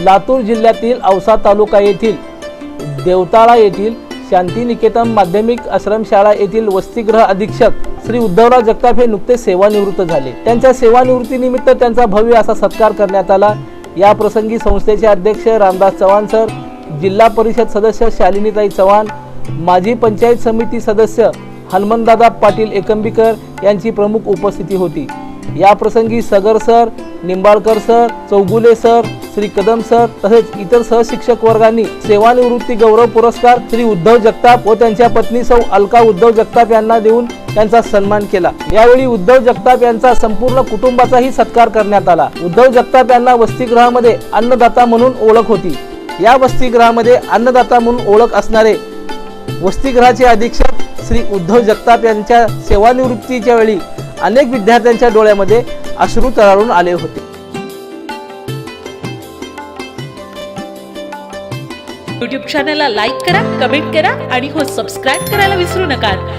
लातूर जिल्ह्यातील औसा तालुका येथील देवताळा येथील शांतिनिकेतन माध्यमिक आश्रमशाळा येथील वसतिगृह अधीक्षक श्री उद्धवराव जगताप हे नुकतेच सेवानिवृत्त झाले। त्यांच्या सेवानिवृत्तीनिमित्त त्यांचा भव्य असा सत्कार करण्यात आला। या प्रसंगी संस्थेचे अध्यक्ष रामदास चव्हाण सर, जिल्हा परिषद सदस्य शालिनीताई चव्हाण, माजी पंचायत समिती सदस्य हनुमंतदादा पाटील एकंबीकर यांची प्रमुख उपस्थिती होती। या प्रसंगी Sagar sir, Nimbalkar sir, Chougule sir, Shri Kadam sir तसेच इतर सहशिक्षक वर्गांनी सेवानिवृत्ती गौरव पुरस्कार श्री उद्धव जगताप व त्यांच्या पत्नी सौ अलका उद्धव जगताप यांना देऊन त्यांचा सन्मान केला। यावेळी उद्धव जगताप यांचा संपूर्ण कुटुंबाचाही सत्कार करण्यात आला। उद्धव जगताप यांना वसतिगृहामध्ये अन्नदाता म्हणून ओळख होती। या वसतिगृहामध्ये अन्नदाता म्हणून ओळख असणारे वसतिगृहाचे अधीक्षक श्री उद्धव जगताप यांच्या सेवानिवृत्तीच्या वेळी अनेक विद्यार्थ्यांच्या डोळ्यामध्ये अश्रू तरळून आले होते। YouTube चॅनलला लाईक करा, कमेंट करा आणि सबस्क्राइब करायला विसरू नका।